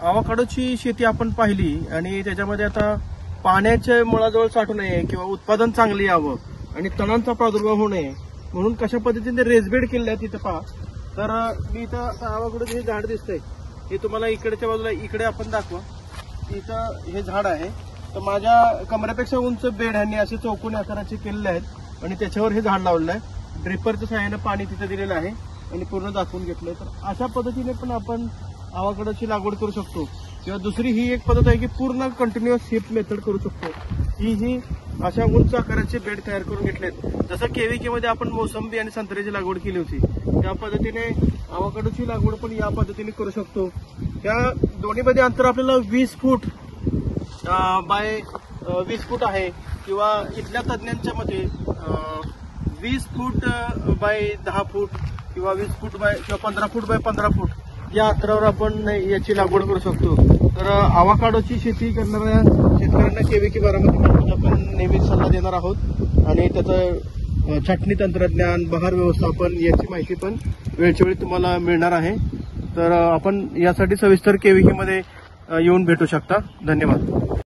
अवाकाडोची शेती आपण पाहिली आणि त्याच्यामध्ये आता पाण्याच्या मुळाजवळ साठू नये किंवा उत्पादन चांगले यावं आणि तणांचा प्रादुर्भाव होऊ नये म्हणून कशा पद्धतीने रेसबेड केले आहे तिथं पहा. तर मी इथं अवाकाडोचं हे झाड दिसतंय हे तुम्हाला इकडच्या बाजूला इकडे आपण दाखवा. इथं हे झाड आहे तर माझ्या कमरेपेक्षा उंच बेड ह्यांनी असे चौकोनी आकाराचे केलेले आहेत आणि त्याच्यावर हे झाड लावलेलं आहे. ड्रिपरच्या सहाय्याने पाणी तिथं दिलेलं आहे आणि पूर्ण दाखवून घेतलंय. तर अशा पद्धतीने पण आपण अवाकाडोची लागवड करू शकतो. किंवा दुसरी ही एक पद्धत आहे की पूर्ण कंटिन्युअस शिफ्ट मेथड करू शकतो. ही अशा उंच आकाराचे बेड तयार करून घेतलेत. जसं केविके मध्ये आपण मोसंबी आणि संत्र्याची लागवड केली होती त्या पद्धतीने अवाकाडोची लागवड पण या पद्धतीने करू शकतो. त्या दोन्हीमध्ये अंतर आपल्याला 20 फूट बाय 20 फूट आहे किंवा इथल्या तज्ञांच्या मते 20 फूट बाय 10 फूट किंवा 20 फूट बाय किंवा 15 फूट बाय 15 फूट या अंतरावर आपण याची लागवड करू शकतो. तर अवाकाडोची शेती करणाऱ्या शेतकऱ्यांना केविके बारामती आपण नेहमीच सल्ला देणार आहोत आणि त्याचं छाटणी तंत्रज्ञान, बहार व्यवस्थापन याची माहिती पण वेळच्या वेळी तुम्हाला मिळणार आहे. तर आपण यासाठी सविस्तर केविके मध्ये येऊन भेटू शकता. धन्यवाद.